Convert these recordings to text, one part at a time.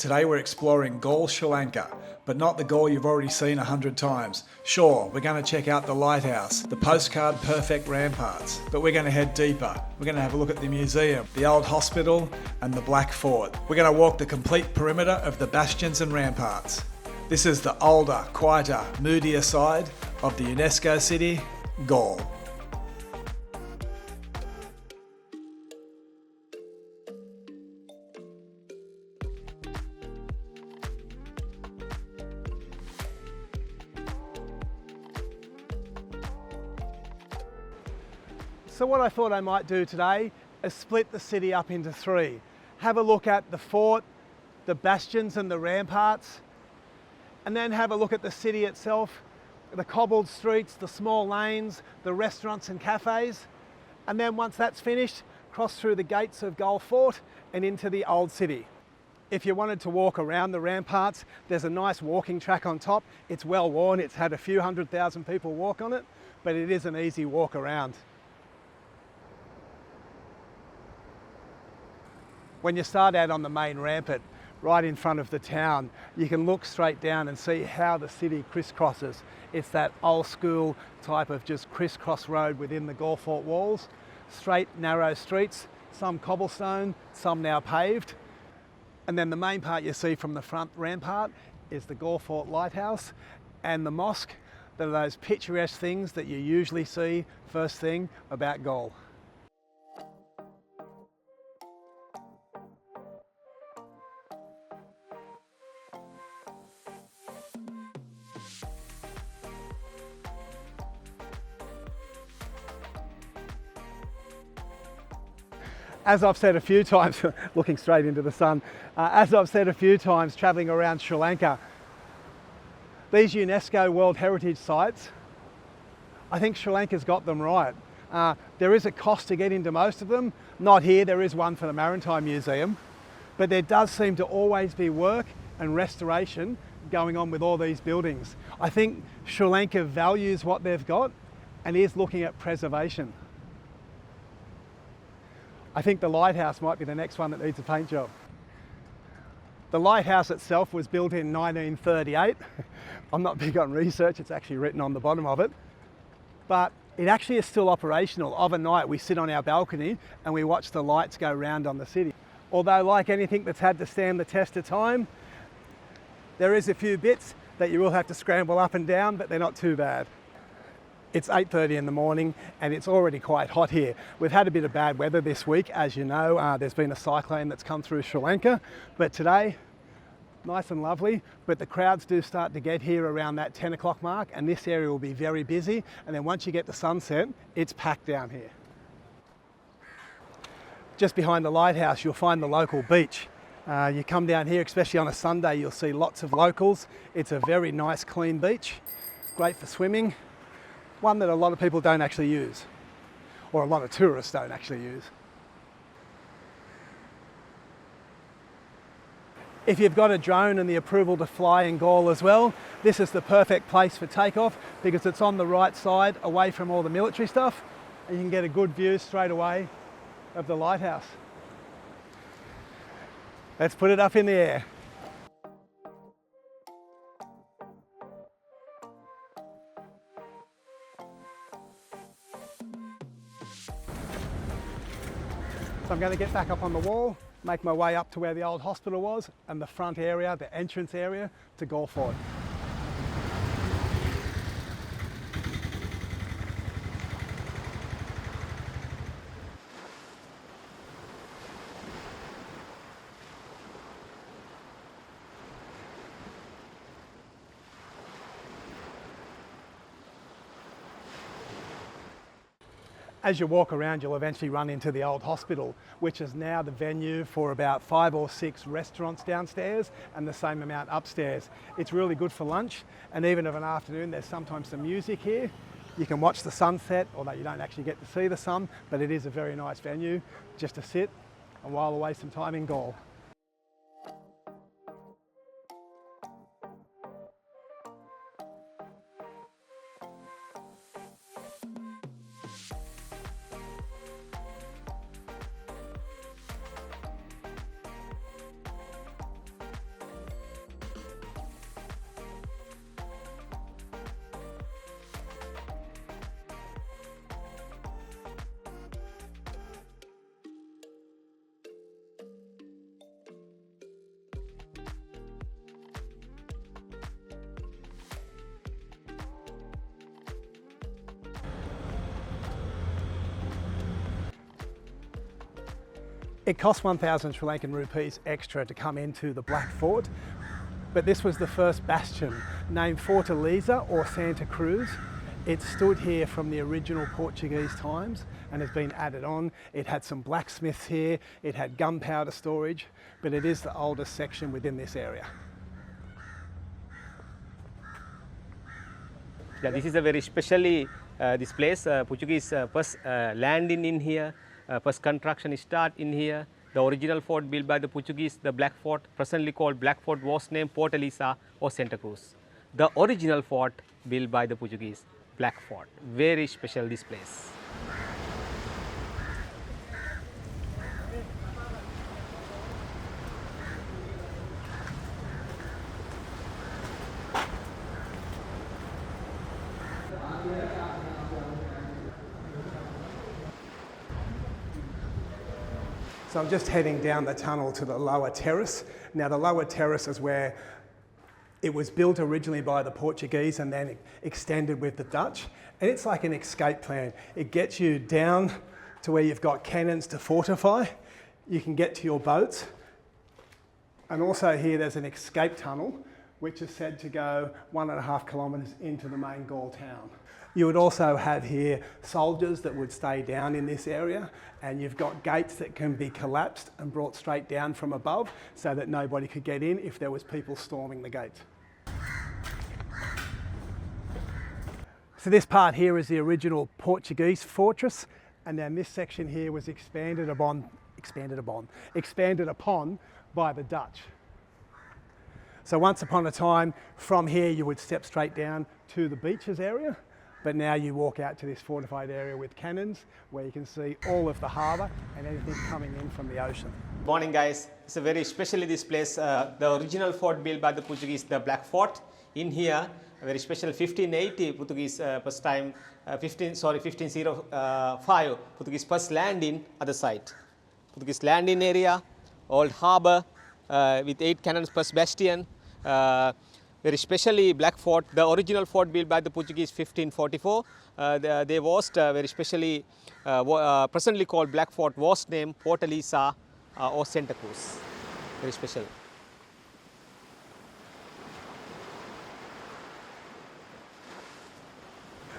Today we're exploring Galle, Sri Lanka, but not the Galle you've already seen 100 times. Sure, we're going to check out the lighthouse, the postcard perfect ramparts, but we're going to head deeper. We're going to have a look at the museum, the old hospital and the Black Fort. We're going to walk the complete perimeter of the bastions and ramparts. This is the older, quieter, moodier side of the UNESCO city, Galle. So what I thought I might do today is split the city up into three. Have a look at the fort, the bastions and the ramparts, and then have a look at the city itself, the cobbled streets, the small lanes, the restaurants and cafes. And then once that's finished, cross through the gates of Galle Fort and into the old city. If you wanted to walk around the ramparts, there's a nice walking track on top. It's well worn, it's had a few 100,000 people walk on it, but it is an easy walk around. When you start out on the main rampart, right in front of the town, you can look straight down and see how the city crisscrosses. It's that old school type of just crisscross road within the Galle Fort walls. Straight, narrow streets, some cobblestone, some now paved. And then the main part you see from the front rampart is the Galle Fort Lighthouse and the mosque. They're those picturesque things that you usually see first thing about Galle. As I've said a few times, looking straight into the sun, as I've said a few times travelling around Sri Lanka, these UNESCO World Heritage Sites, I think Sri Lanka's got them right. There is a cost to get into most of them. Not here, there is one for the Maritime Museum, but there does seem to always be work and restoration going on with all these buildings. I think Sri Lanka values what they've got and is looking at preservation. I think the lighthouse might be the next one that needs a paint job. The lighthouse itself was built in 1938. I'm not big on research, it's actually written on the bottom of it. But it actually is still operational. Overnight we sit on our balcony and we watch the lights go round on the city. Although like anything that's had to stand the test of time, there is a few bits that you will have to scramble up and down, but they're not too bad. It's 8:30 in the morning and it's already quite hot here. We've had a bit of bad weather this week, as you know. There's been a cyclone that's come through Sri Lanka, but today, nice and lovely, but the crowds do start to get here around that 10 o'clock mark and this area will be very busy, and then once you get to sunset, it's packed down here. Just behind the lighthouse, you'll find the local beach. You come down here, especially on a Sunday, you'll see lots of locals. It's a very nice, clean beach, great for swimming. One that a lot of people don't actually use, or a lot of tourists don't actually use. If you've got a drone and the approval to fly in Galle as well, this is the perfect place for takeoff because it's on the right side, away from all the military stuff, and you can get a good view straight away of the lighthouse. Let's put it up in the air. So I'm going to get back up on the wall, make my way up to where the old hospital was and the front area, the entrance area to Galle Fort. As you walk around, you'll eventually run into the old hospital, which is now the venue for about 5 or 6 restaurants downstairs and the same amount upstairs. It's really good for lunch, and even of an afternoon, there's sometimes some music here. You can watch the sunset, although you don't actually get to see the sun, but it is a very nice venue just to sit and while away some time in Galle. It cost 1,000 Sri Lankan rupees extra to come into the Black Fort, but this was the first bastion, named Fortaleza or Santa Cruz. It stood here from the original Portuguese times and has been added on. It had some blacksmiths here, it had gunpowder storage, but it is the oldest section within this area. Yeah, this is a very specially this place. Portuguese first landing in here, first construction start in here. The original fort built by the Portuguese, the Black Fort, presently called Black Fort, was named Fortaleza or Santa Cruz. The original fort built by the Portuguese, Black Fort. Very special this place. So I'm just heading down the tunnel to the lower terrace. Now the lower terrace is where it was built originally by the Portuguese and then extended with the Dutch. And it's like an escape plan. It gets you down to where you've got cannons to fortify. You can get to your boats. And also here there's an escape tunnel, which is said to go 1.5 kilometres into the main Galle town. You would also have here soldiers that would stay down in this area, and you've got gates that can be collapsed and brought straight down from above so that nobody could get in if there was people storming the gates. So this part here is the original Portuguese fortress, and then this section here was expanded upon by the Dutch. So once upon a time, from here you would step straight down to the beaches area, but now you walk out to this fortified area with cannons where you can see all of the harbour and anything coming in from the ocean. Morning guys, it's a very specially this place, the original fort built by the Portuguese, the Black Fort. In here, a very special 1580 Portuguese first time, 1505 Portuguese first landing at the site. Portuguese landing area, old harbour with 8 cannons plus bastion. Very specially Black Fort, the original fort built by the Portuguese 1544. They was very specially, presently called Black Fort, was named Fortaleza or Santa Cruz. Very special.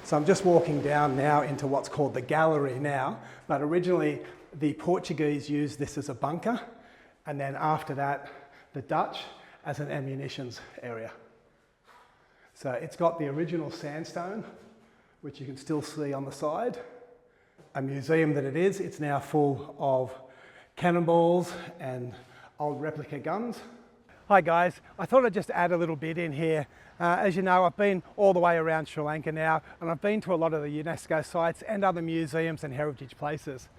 So I'm just walking down now into what's called the gallery now, but originally the Portuguese used this as a bunker, and then after that the Dutch as an ammunitions area. So it's got the original sandstone, which you can still see on the side. A museum that it is, it's now full of cannonballs and old replica guns. Hi guys, I thought I'd just add a little bit in here. As you know, I've been all the way around Sri Lanka now, and I've been to a lot of the UNESCO sites and other museums and heritage places.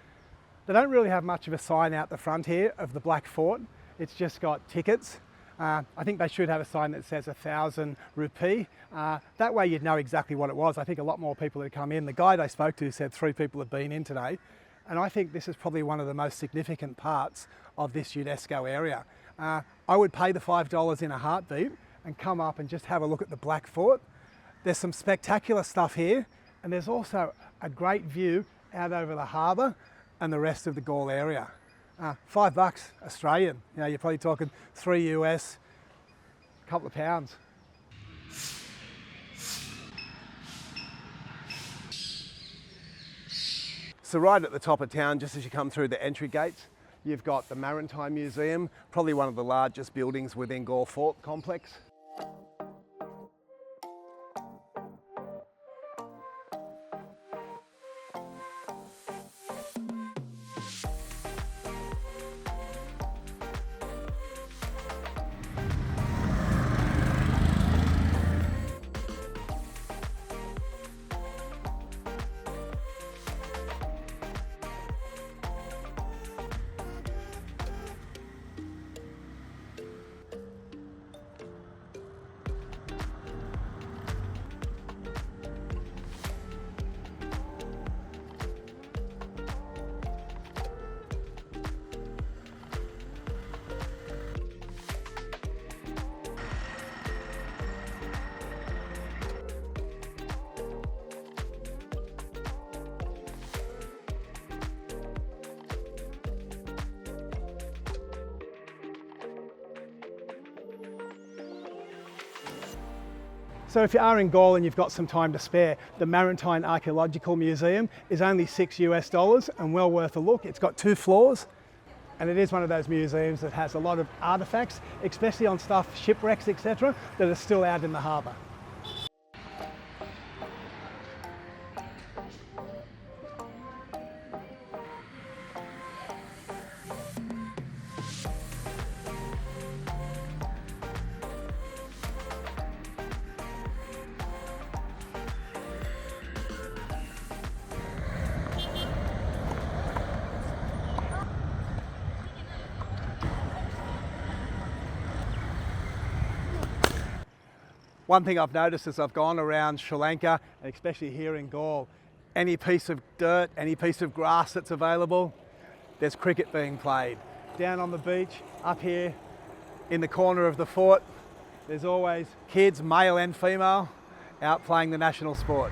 They don't really have much of a sign out the front here of the Black Fort. It's just got tickets. I think they should have a sign that says 1,000 rupee. That way you'd know exactly what it was. I think a lot more people had come in. The guide I spoke to said 3 people have been in today. And I think this is probably one of the most significant parts of this UNESCO area. I would pay the $5 in a heartbeat and come up and just have a look at the Black Fort. There's some spectacular stuff here, and there's also a great view out over the harbour and the rest of the Galle area. $5 Australian, you know, you're probably talking $3 US, a couple of pounds. So right at the top of town, just as you come through the entry gates, you've got the Maritime Museum, probably one of the largest buildings within Galle Fort complex. So if you are in Galle and you've got some time to spare, the Maritime Archaeological Museum is only $6 and well worth a look. It's got 2 floors and it is one of those museums that has a lot of artefacts, especially on stuff, shipwrecks, etc., that are still out in the harbour. One thing I've noticed as I've gone around Sri Lanka, and especially here in Galle, any piece of dirt, any piece of grass that's available, there's cricket being played. Down on the beach, up here in the corner of the fort, there's always kids, male and female, out playing the national sport.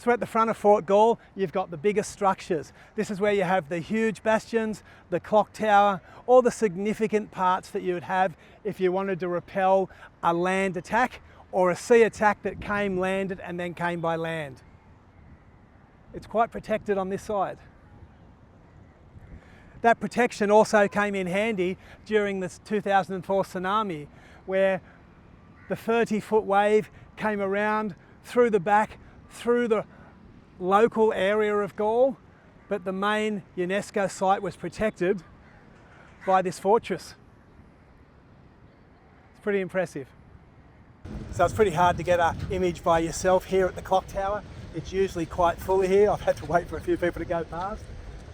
So at the front of Fort Galle, you've got the biggest structures. This is where you have the huge bastions, the clock tower, all the significant parts that you would have if you wanted to repel a land attack or a sea attack that came landed and then came by land. It's quite protected on this side. That protection also came in handy during this 2004 tsunami, where the 30-foot wave came around through the back, through the local area of Galle, but the main UNESCO site was protected by this fortress. It's pretty impressive. So it's pretty hard to get an image by yourself here at the clock tower. It's usually quite full here. I've had to wait for a few people to go past.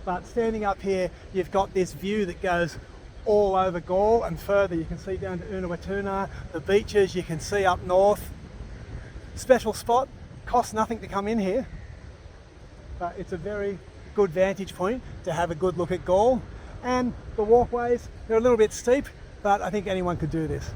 But standing up here, you've got this view that goes all over Galle and further. You can see down to Unawatuna, the beaches you can see up north. Special spot. Costs nothing to come in here, but it's a very good vantage point to have a good look at Galle. And the walkways, they're a little bit steep, but I think anyone could do this.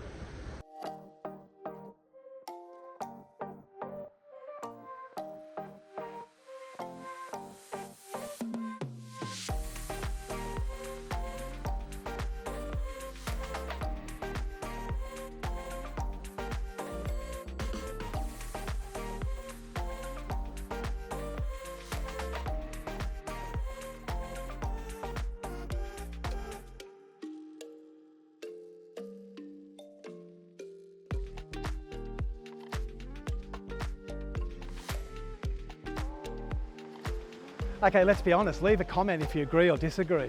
Okay, let's be honest, leave a comment if you agree or disagree.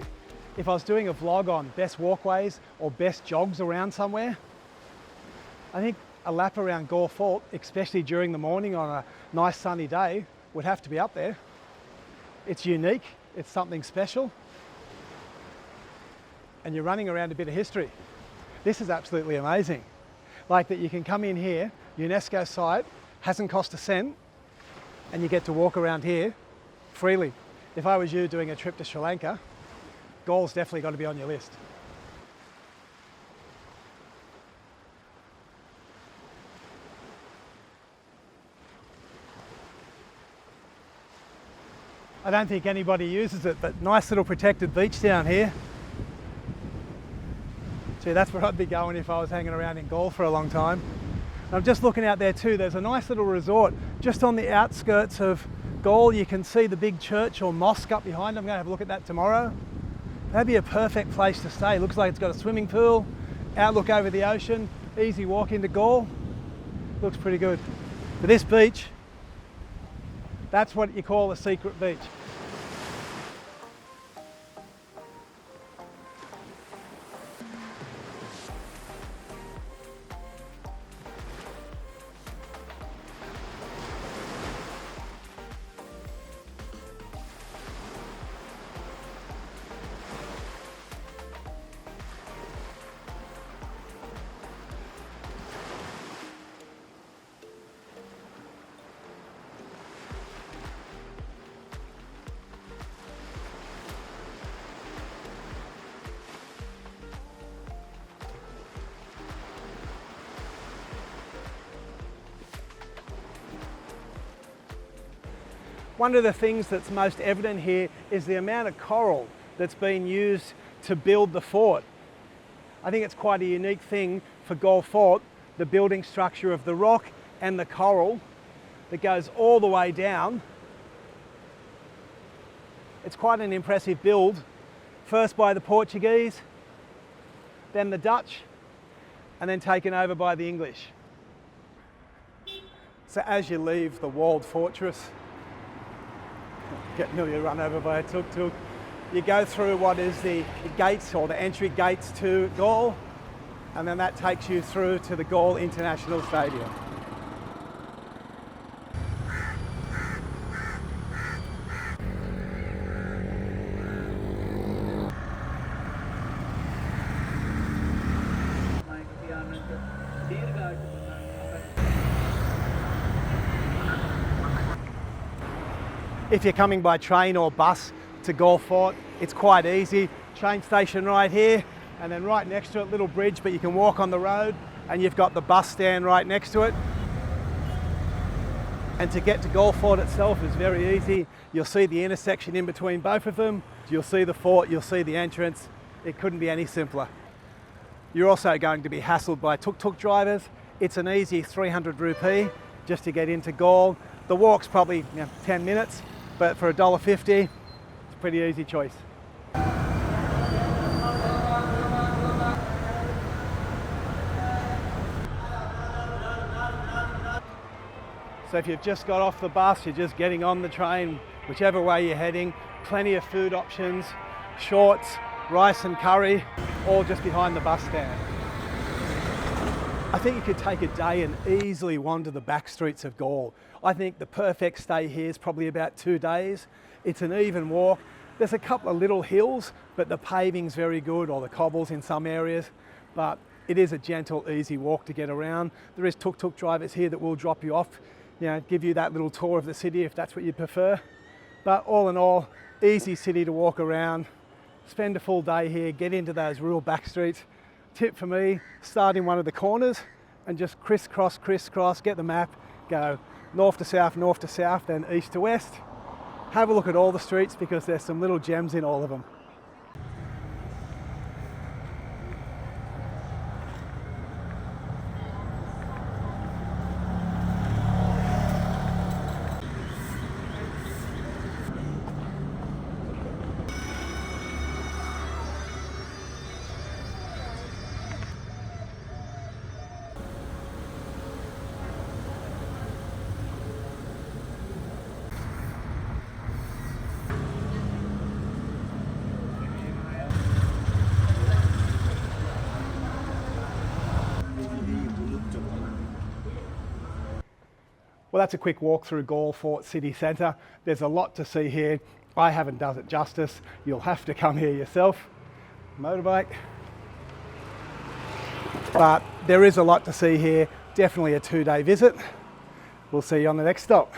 If I was doing a vlog on best walkways or best jogs around somewhere, I think a lap around Galle Fort, especially during the morning on a nice sunny day, would have to be up there. It's unique, it's something special, and you're running around a bit of history. This is absolutely amazing. Like that you can come in here, UNESCO site, hasn't cost a cent, and you get to walk around here freely. If I was you doing a trip to Sri Lanka, Galle's definitely got to be on your list. I don't think anybody uses it, but nice little protected beach down here. Gee, that's where I'd be going if I was hanging around in Galle for a long time. And I'm just looking out there too, there's a nice little resort just on the outskirts of Galle. You can see the big church or mosque up behind. I'm going to have a look at that tomorrow. That'd be a perfect place to stay. Looks like it's got a swimming pool, outlook over the ocean, easy walk into Galle. Looks pretty good. But this beach, that's what you call a secret beach. One of the things that's most evident here is the amount of coral that's been used to build the fort. I think it's quite a unique thing for Galle Fort, the building structure of the rock and the coral that goes all the way down. It's quite an impressive build, first by the Portuguese, then the Dutch, and then taken over by the English. So as you leave the walled fortress, get nearly run over by a tuk-tuk, you go through what is the gates or the entry gates to Galle, and then that takes you through to the Galle International Stadium. If you're coming by train or bus to Galle Fort, it's quite easy. Train station right here, and then right next to it, little bridge, but you can walk on the road, and you've got the bus stand right next to it. And to get to Galle Fort itself is very easy. You'll see the intersection in between both of them. You'll see the fort, you'll see the entrance. It couldn't be any simpler. You're also going to be hassled by tuk-tuk drivers. It's an easy 300 rupee just to get into Galle. The walk's probably 10 minutes, but for $1.50, it's a pretty easy choice. So if you've just got off the bus, you're just getting on the train, whichever way you're heading, plenty of food options, shorts, rice and curry, all just behind the bus stand. I think you could take a day and easily wander the back streets of Galle. I think the perfect stay here is probably about 2 days. It's an even walk. There's a couple of little hills, but the paving's very good, or the cobbles in some areas. But it is a gentle, easy walk to get around. There is tuk-tuk drivers here that will drop you off, give you that little tour of the city if that's what you prefer. But all in all, easy city to walk around. Spend a full day here, get into those rural back streets. Tip for me, start in one of the corners and just crisscross, get the map, go north to south, then east to west. Have a look at all the streets because there's some little gems in all of them. Well, that's a quick walk through Galle Fort City Centre. There's a lot to see here. I haven't done it justice. You'll have to come here yourself. Motorbike. But there is a lot to see here. Definitely a 2-day visit. We'll see you on the next stop.